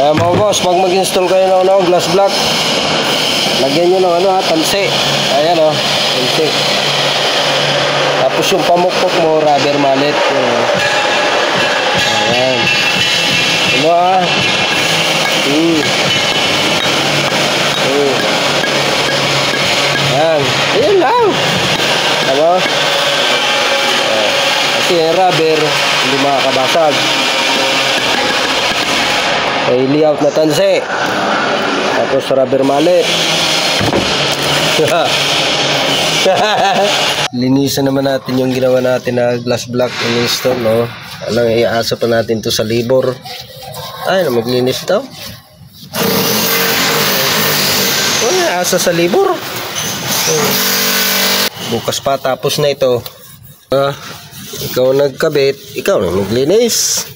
Kaya mga boss, pag mag-install kayo ng glass block, lagyan nyo ng tansi. Ayan tansi. Tapos yung pamukpok mo, rubber mallet. Ayan. Ayan. Ayan lang. Kasi yung rubber, hindi makakabasag. May layout na tansi. Tapos rubber mallet. Linisan naman natin yung ginawa natin na glass block install, Alang iasa pa natin to sa labor. Ay, maglinis daw. Asa sa labor. Bukas pa tapos na ito. Ikaw nagkabit, ikaw na maglinis.